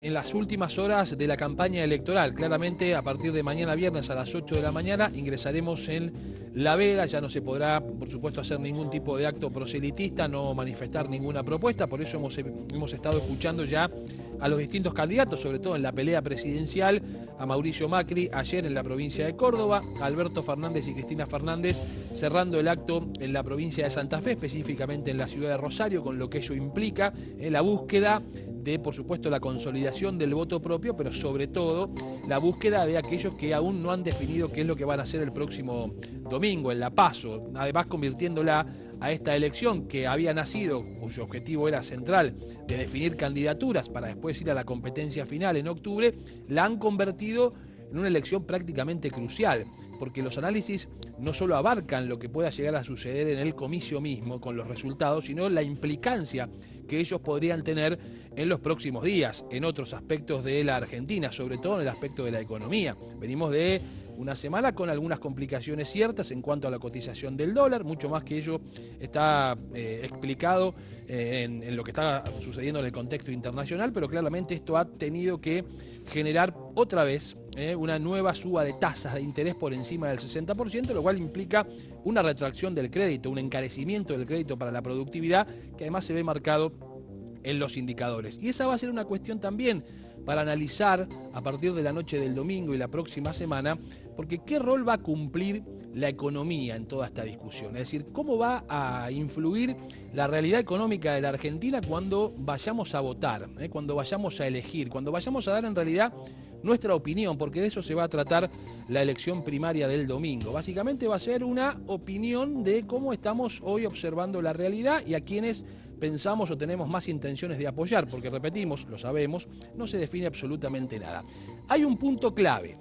En las últimas horas de la campaña electoral. Claramente, a partir de mañana viernes a las 8 de la mañana ingresaremos en la veda. Ya no se podrá, por supuesto, hacer ningún tipo de acto proselitista, no manifestar ninguna propuesta. Por eso hemos estado escuchando ya a los distintos candidatos, sobre todo en la pelea presidencial, a Mauricio Macri ayer en la provincia de Córdoba, a Alberto Fernández y Cristina Fernández cerrando el acto en la provincia de Santa Fe, específicamente en la ciudad de Rosario, con lo que ello implica la búsqueda de, por supuesto, la consolidación del voto propio, pero sobre todo la búsqueda de aquellos que aún no han definido qué es lo que van a hacer el próximo domingo en la PASO, además convirtiéndola a esta elección que había nacido, cuyo objetivo era central de definir candidaturas para después ir a la competencia final en octubre, la han convertido en una elección prácticamente crucial, porque los análisis no solo abarcan lo que pueda llegar a suceder en el comicio mismo con los resultados, sino la implicancia que ellos podrían tener en los próximos días, en otros aspectos de la Argentina, sobre todo en el aspecto de la economía. Venimos de una semana con algunas complicaciones ciertas en cuanto a la cotización del dólar, mucho más que ello está explicado en lo que está sucediendo en el contexto internacional, pero claramente esto ha tenido que generar otra vez una nueva suba de tasas de interés por encima del 60%, lo cual implica una retracción del crédito, un encarecimiento del crédito para la productividad, que además se ve marcado en los indicadores. Y esa va a ser una cuestión también para analizar a partir de la noche del domingo y la próxima semana, porque ¿qué rol va a cumplir la economía en toda esta discusión? Es decir, ¿cómo va a influir la realidad económica de la Argentina cuando vayamos a votar, cuando vayamos a elegir, cuando vayamos a dar en realidad nuestra opinión? Porque de eso se va a tratar la elección primaria del domingo. Básicamente va a ser una opinión de cómo estamos hoy observando la realidad y a quienes pensamos o tenemos más intenciones de apoyar, porque repetimos, lo sabemos, no se define absolutamente nada. Hay un punto clave,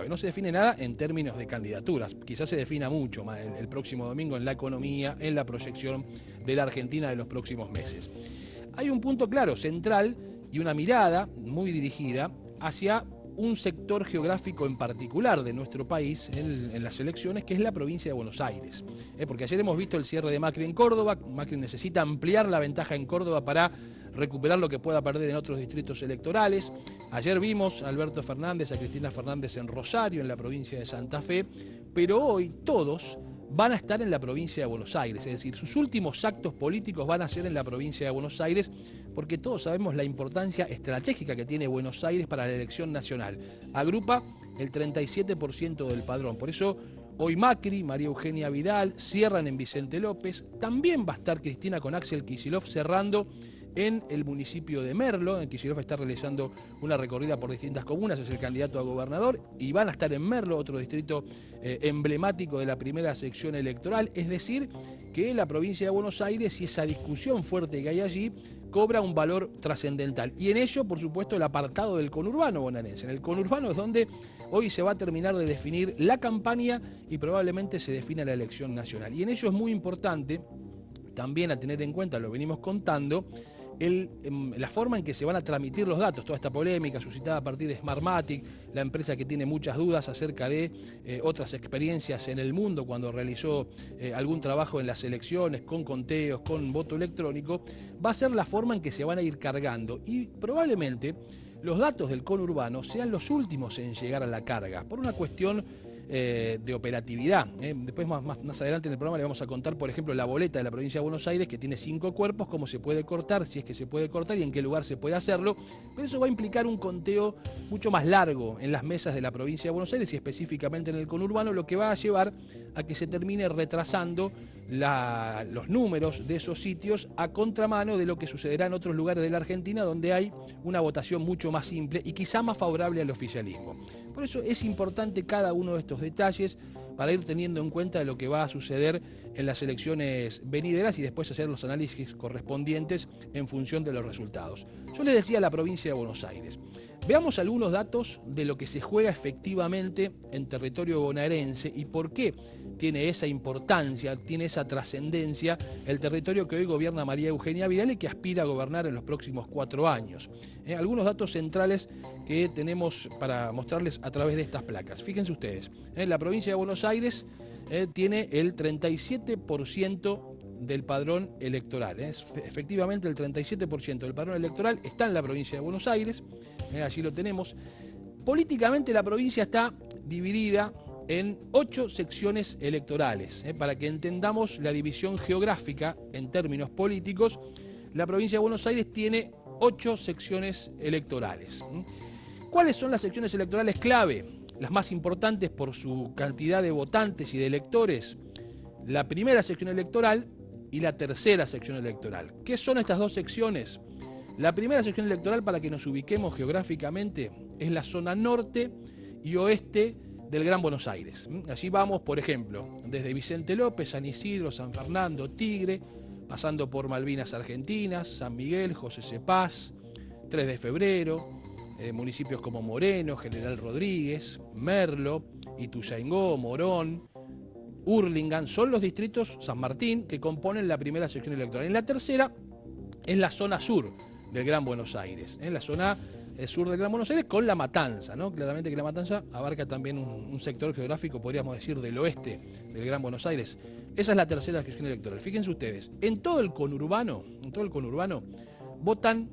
no se define nada en términos de candidaturas, quizás se defina mucho más el próximo domingo en la economía, en la proyección de la Argentina de los próximos meses. Hay un punto claro, central, y una mirada muy dirigida hacia un sector geográfico en particular de nuestro país en las elecciones, que es la provincia de Buenos Aires. Porque ayer hemos visto el cierre de Macri en Córdoba. Macri necesita ampliar la ventaja en Córdoba para recuperar lo que pueda perder en otros distritos electorales. Ayer vimos a Alberto Fernández, a Cristina Fernández en Rosario, en la provincia de Santa Fe, pero hoy todos van a estar en la provincia de Buenos Aires, es decir, sus últimos actos políticos van a ser en la provincia de Buenos Aires, porque todos sabemos la importancia estratégica que tiene Buenos Aires para la elección nacional. Agrupa el 37% del padrón, por eso hoy Macri, María Eugenia Vidal cierran en Vicente López, también va a estar Cristina con Axel Kicillof cerrando en el municipio de Merlo. En Kicillof está realizando una recorrida por distintas comunas, es el candidato a gobernador, y van a estar en Merlo, otro distrito emblemático de la primera sección electoral. Es decir, que la provincia de Buenos Aires y esa discusión fuerte que hay allí cobra un valor trascendental. Y en ello, por supuesto, el apartado del conurbano bonaerense. En el conurbano es donde hoy se va a terminar de definir la campaña y probablemente se defina la elección nacional. Y en ello es muy importante también a tener en cuenta, lo venimos contando, la forma en que se van a transmitir los datos, toda esta polémica suscitada a partir de Smartmatic, la empresa que tiene muchas dudas acerca de otras experiencias en el mundo cuando realizó algún trabajo en las elecciones, con conteos, con voto electrónico, va a ser la forma en que se van a ir cargando y probablemente los datos del conurbano sean los últimos en llegar a la carga, por una cuestión de operatividad. Después más adelante en el programa le vamos a contar, por ejemplo, la boleta de la provincia de Buenos Aires, que tiene 5 cuerpos, cómo se puede cortar, si es que se puede cortar y en qué lugar se puede hacerlo, pero eso va a implicar un conteo mucho más largo en las mesas de la provincia de Buenos Aires y específicamente en el conurbano, lo que va a llevar a que se termine retrasando los números de esos sitios a contramano de lo que sucederá en otros lugares de la Argentina, donde hay una votación mucho más simple y quizá más favorable al oficialismo. Por eso es importante cada uno de estos detalles para ir teniendo en cuenta de lo que va a suceder en las elecciones venideras y después hacer los análisis correspondientes en función de los resultados. Yo les decía la provincia de Buenos Aires. Veamos algunos datos de lo que se juega efectivamente en territorio bonaerense y por qué tiene esa importancia, tiene esa trascendencia el territorio que hoy gobierna María Eugenia Vidal y que aspira a gobernar en los próximos 4 años. Algunos datos centrales que tenemos para mostrarles a través de estas placas. Fíjense ustedes, la provincia de Buenos Aires tiene el 37% del padrón electoral. Efectivamente, el 37% del padrón electoral está en la provincia de Buenos Aires, allí lo tenemos. Políticamente la provincia está dividida en 8 secciones electorales. Para que entendamos la división geográfica en términos políticos, la provincia de Buenos Aires tiene 8 secciones electorales. ¿Cuáles son las secciones electorales clave? Las más importantes por su cantidad de votantes y de electores: la primera sección electoral y la tercera sección electoral. ¿Qué son estas dos secciones? La primera sección electoral, para que nos ubiquemos geográficamente, es la zona norte y oeste del Gran Buenos Aires. Allí vamos, por ejemplo, desde Vicente López, San Isidro, San Fernando, Tigre, pasando por Malvinas Argentinas, San Miguel, José Cepaz, 3 de Febrero, municipios como Moreno, General Rodríguez, Merlo, Ituzaingó, Morón, Hurlingham, son los distritos, San Martín, que componen la primera sección electoral. En la tercera es la zona sur del Gran Buenos Aires, la zona sur del Gran Buenos Aires, con La Matanza, ¿no? Claramente que La Matanza abarca también un sector geográfico, podríamos decir, del oeste del Gran Buenos Aires. Esa es la tercera sección electoral. Fíjense ustedes, en todo el conurbano votan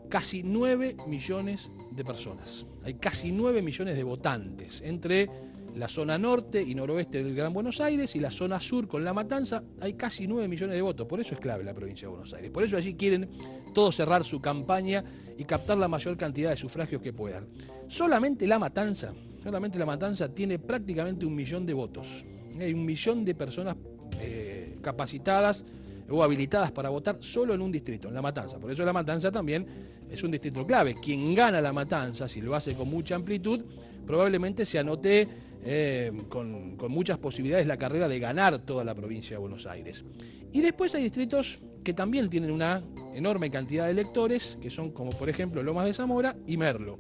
casi 9 millones de personas. Hay casi 9 millones de votantes entre la zona norte y noroeste del Gran Buenos Aires y la zona sur con La Matanza. Hay casi 9 millones de votos. Por eso es clave la provincia de Buenos Aires. Por eso allí quieren todos cerrar su campaña y captar la mayor cantidad de sufragios que puedan. Solamente La Matanza tiene prácticamente 1 millón de votos. Hay 1 millón de personas capacitadas o habilitadas para votar solo en un distrito, en La Matanza. Por eso La Matanza también es un distrito clave. Quien gana La Matanza, si lo hace con mucha amplitud, probablemente se anote con muchas posibilidades la carrera de ganar toda la provincia de Buenos Aires. Y después hay distritos que también tienen una enorme cantidad de electores, que son como por ejemplo Lomas de Zamora y Merlo.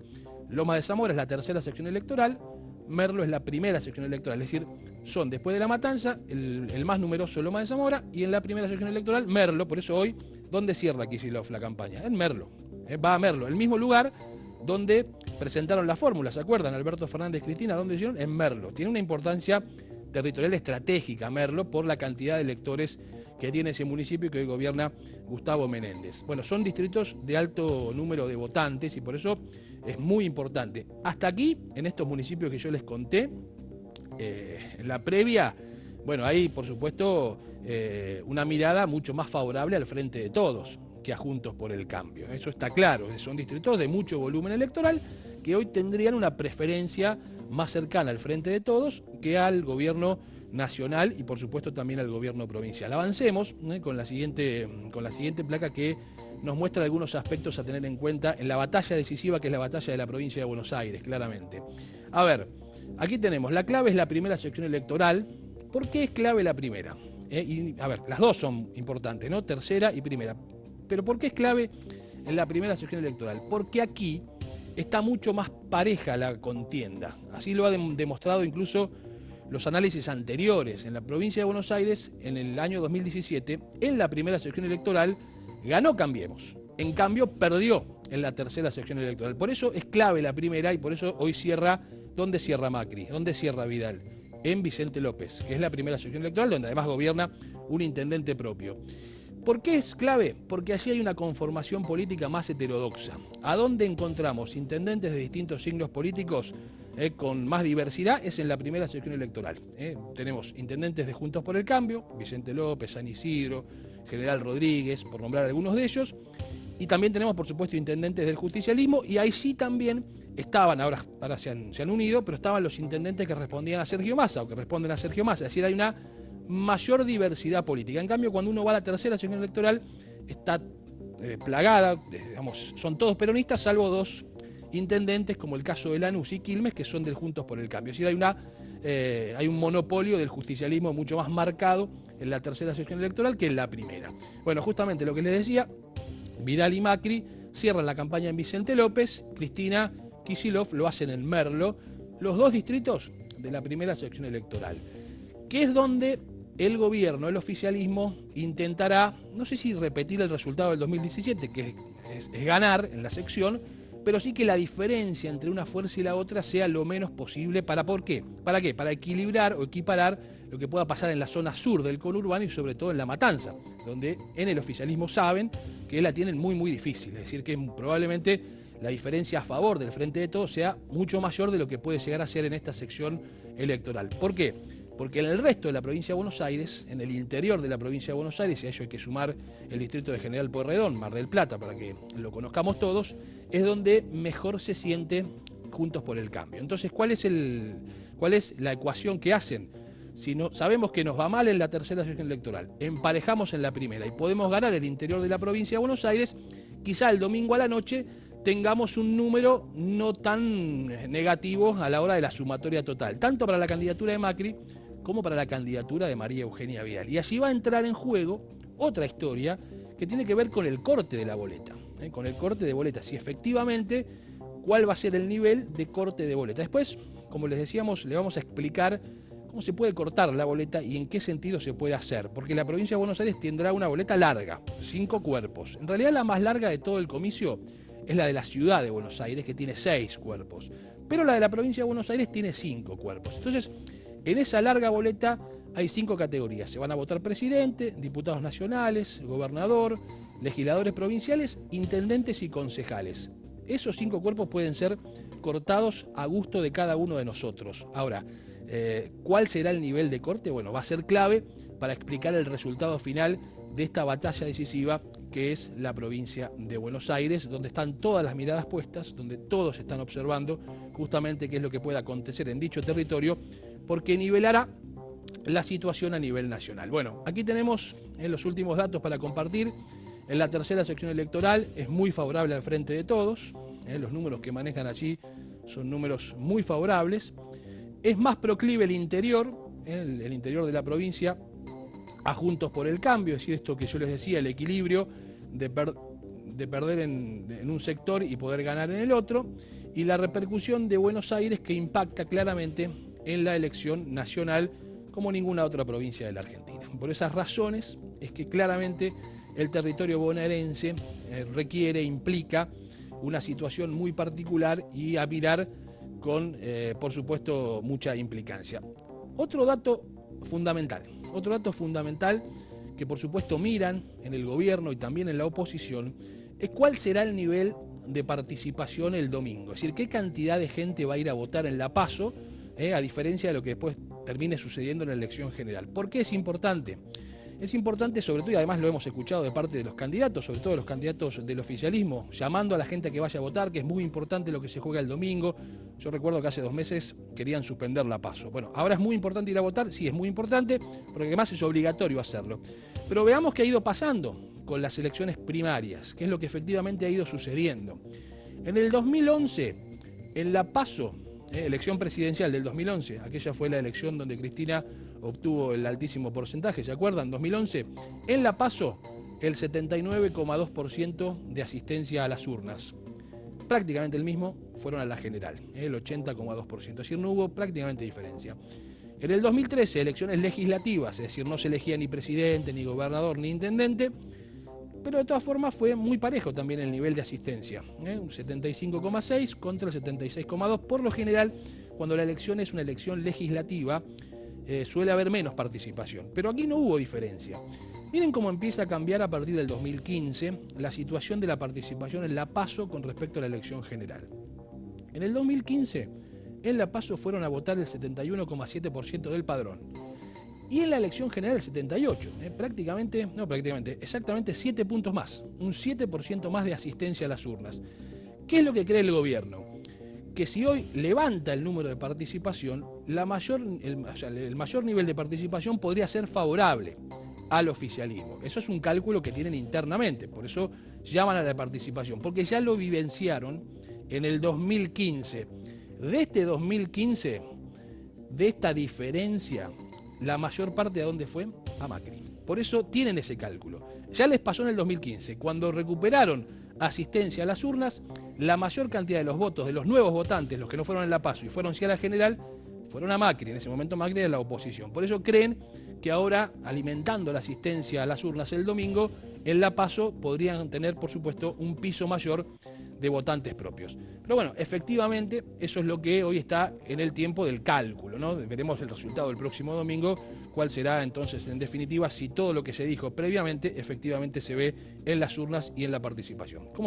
Lomas de Zamora es la tercera sección electoral, Merlo es la primera sección electoral, es decir, son después de La Matanza el más numeroso Lomas de Zamora y en la primera sección electoral Merlo. Por eso hoy, ¿dónde cierra Kicillof la campaña? En Merlo. Va a Merlo, el mismo lugar donde presentaron la fórmula, ¿se acuerdan? Alberto Fernández Cristina, ¿dónde hicieron? En Merlo. Tiene una importancia territorial estratégica Merlo por la cantidad de electores que tiene ese municipio que hoy gobierna Gustavo Menéndez. Bueno, son distritos de alto número de votantes y por eso es muy importante. Hasta aquí, en estos municipios que yo les conté, en la previa, bueno, hay por supuesto una mirada mucho más favorable al Frente de Todos que a Juntos por el Cambio. Eso está claro, son distritos de mucho volumen electoral que hoy tendrían una preferencia más cercana al Frente de Todos que al gobierno nacional y por supuesto también al gobierno provincial. Avancemos con la siguiente placa que nos muestra algunos aspectos a tener en cuenta en la batalla decisiva que es la batalla de la provincia de Buenos Aires, claramente. A ver, aquí tenemos, la clave es la primera sección electoral. ¿Por qué es clave la primera? Y, a ver, las dos son importantes, ¿no? Tercera y primera. Pero ¿por qué es clave en la primera sección electoral? Porque aquí está mucho más pareja la contienda. Así lo han demostrado incluso los análisis anteriores. En la provincia de Buenos Aires, en el año 2017, en la primera sección electoral, ganó Cambiemos. En cambio, perdió en la tercera sección electoral. Por eso es clave la primera y por eso hoy cierra. ¿Dónde cierra Macri? ¿Dónde cierra Vidal? En Vicente López, que es la primera sección electoral, donde además gobierna un intendente propio. ¿Por qué es clave? Porque allí hay una conformación política más heterodoxa. ¿A dónde encontramos intendentes de distintos signos políticos con más diversidad? Es en la primera sección electoral. Tenemos intendentes de Juntos por el Cambio, Vicente López, San Isidro, General Rodríguez, por nombrar algunos de ellos. Y también tenemos, por supuesto, intendentes del justicialismo, y ahí sí también estaban, ahora se han unido, pero estaban los intendentes que respondían a Sergio Massa o que responden a Sergio Massa. Es decir, hay una mayor diversidad política. En cambio, cuando uno va a la tercera sección electoral, está plagada, digamos, son todos peronistas, salvo 2 intendentes, como el caso de Lanús y Quilmes, que son del Juntos por el Cambio. Es decir, hay un monopolio del justicialismo mucho más marcado en la tercera sección electoral que en la primera. Bueno, justamente lo que les decía, Vidal y Macri cierran la campaña en Vicente López, Cristina Kicillof lo hacen en Merlo, los 2 distritos de la primera sección electoral, que es donde el gobierno, el oficialismo, intentará, no sé si repetir el resultado del 2017, que es ganar en la sección, pero sí que la diferencia entre una fuerza y la otra sea lo menos posible. ¿Por qué? ¿Para qué? Para equilibrar o equiparar lo que pueda pasar en la zona sur del conurbano y sobre todo en La Matanza, donde en el oficialismo saben que la tienen muy difícil. Es decir, que probablemente la diferencia a favor del Frente de Todos sea mucho mayor de lo que puede llegar a ser en esta sección electoral. ¿Por qué? Porque en el resto de la provincia de Buenos Aires, en el interior de la provincia de Buenos Aires, y a ello hay que sumar el distrito de General Pueyrredón, Mar del Plata, para que lo conozcamos todos, es donde mejor se siente Juntos por el Cambio. Entonces, ¿cuál es la ecuación que hacen? Si no, sabemos que nos va mal en la tercera sección electoral, emparejamos en la primera y podemos ganar el interior de la provincia de Buenos Aires, quizá el domingo a la noche tengamos un número no tan negativo a la hora de la sumatoria total, tanto para la candidatura de Macri como para la candidatura de María Eugenia Vidal. Y allí va a entrar en juego otra historia que tiene que ver con el corte de la boleta, con el corte de boleta, si efectivamente cuál va a ser el nivel de corte de boleta. Después, como les decíamos, le vamos a explicar cómo se puede cortar la boleta y en qué sentido se puede hacer, porque la provincia de Buenos Aires tendrá una boleta larga, 5 cuerpos. En realidad la más larga de todo el comicio es la de la ciudad de Buenos Aires, que tiene 6 cuerpos, pero la de la provincia de Buenos Aires tiene 5 cuerpos. Entonces, en esa larga boleta hay 5 categorías. Se van a votar presidente, diputados nacionales, gobernador, legisladores provinciales, intendentes y concejales. Esos 5 cuerpos pueden ser cortados a gusto de cada uno de nosotros. Ahora, ¿cuál será el nivel de corte? Bueno, va a ser clave para explicar el resultado final de esta batalla decisiva que es la provincia de Buenos Aires, donde están todas las miradas puestas, donde todos están observando justamente qué es lo que puede acontecer en dicho territorio, porque nivelará la situación a nivel nacional. Bueno, aquí tenemos los últimos datos para compartir. En la tercera sección electoral es muy favorable al Frente de Todos. Los números que manejan allí son números muy favorables. Es más proclive el interior de la provincia, a Juntos por el Cambio, es decir, esto que yo les decía, el equilibrio de perder en un sector y poder ganar en el otro, y la repercusión de Buenos Aires que impacta claramente en la elección nacional como ninguna otra provincia de la Argentina. Por esas razones es que claramente el territorio bonaerense implica una situación muy particular y a mirar con, por supuesto, mucha implicancia. Otro dato fundamental que por supuesto miran en el gobierno y también en la oposición, es cuál será el nivel de participación el domingo. Es decir, qué cantidad de gente va a ir a votar en la PASO, a diferencia de lo que después termine sucediendo en la elección general. ¿Por qué es importante? Es importante sobre todo, y además lo hemos escuchado de parte de los candidatos, sobre todo de los candidatos del oficialismo, llamando a la gente a que vaya a votar, que es muy importante lo que se juega el domingo. Yo recuerdo que hace 2 meses querían suspender la PASO. Bueno, ahora es muy importante ir a votar, sí, es muy importante, porque además es obligatorio hacerlo. Pero veamos qué ha ido pasando con las elecciones primarias, qué es lo que efectivamente ha ido sucediendo. En el 2011, en la PASO, elección presidencial del 2011, aquella fue la elección donde Cristina obtuvo el altísimo porcentaje, ¿se acuerdan? 2011, en la PASO el 79,2% de asistencia a las urnas. Prácticamente el mismo fueron a la general, el 80,2%, es decir, no hubo prácticamente diferencia. En el 2013, elecciones legislativas, es decir, no se elegía ni presidente, ni gobernador, ni intendente, pero de todas formas fue muy parejo también el nivel de asistencia, un 75,6 contra el 76,2. Por lo general, cuando la elección es una elección legislativa, suele haber menos participación, pero aquí no hubo diferencia. Miren cómo empieza a cambiar a partir del 2015 la situación de la participación en la PASO con respecto a la elección general. En el 2015, en la PASO fueron a votar el 71,7% del padrón. Y en la elección general el 78%, exactamente 7 puntos más, un 7% más de asistencia a las urnas. ¿Qué es lo que cree el gobierno? Que si hoy levanta el número de participación, el mayor nivel de participación podría ser favorable al oficialismo. Eso es un cálculo que tienen internamente, por eso llaman a la participación, porque ya lo vivenciaron en el 2015. De este 2015, de esta diferencia, la mayor parte, ¿a dónde fue? A Macri. Por eso tienen ese cálculo. Ya les pasó en el 2015, cuando recuperaron asistencia a las urnas, la mayor cantidad de los votos de los nuevos votantes, los que no fueron en la PASO y fueron sí a la general, fueron a Macri. En ese momento Macri era la oposición. Por eso creen que ahora, alimentando la asistencia a las urnas el domingo, en la PASO podrían tener, por supuesto, un piso mayor de votantes propios. Pero bueno, efectivamente, eso es lo que hoy está en el tiempo del cálculo, ¿no? Veremos el resultado el próximo domingo, cuál será entonces, en definitiva, si todo lo que se dijo previamente efectivamente se ve en las urnas y en la participación. ¿Cómo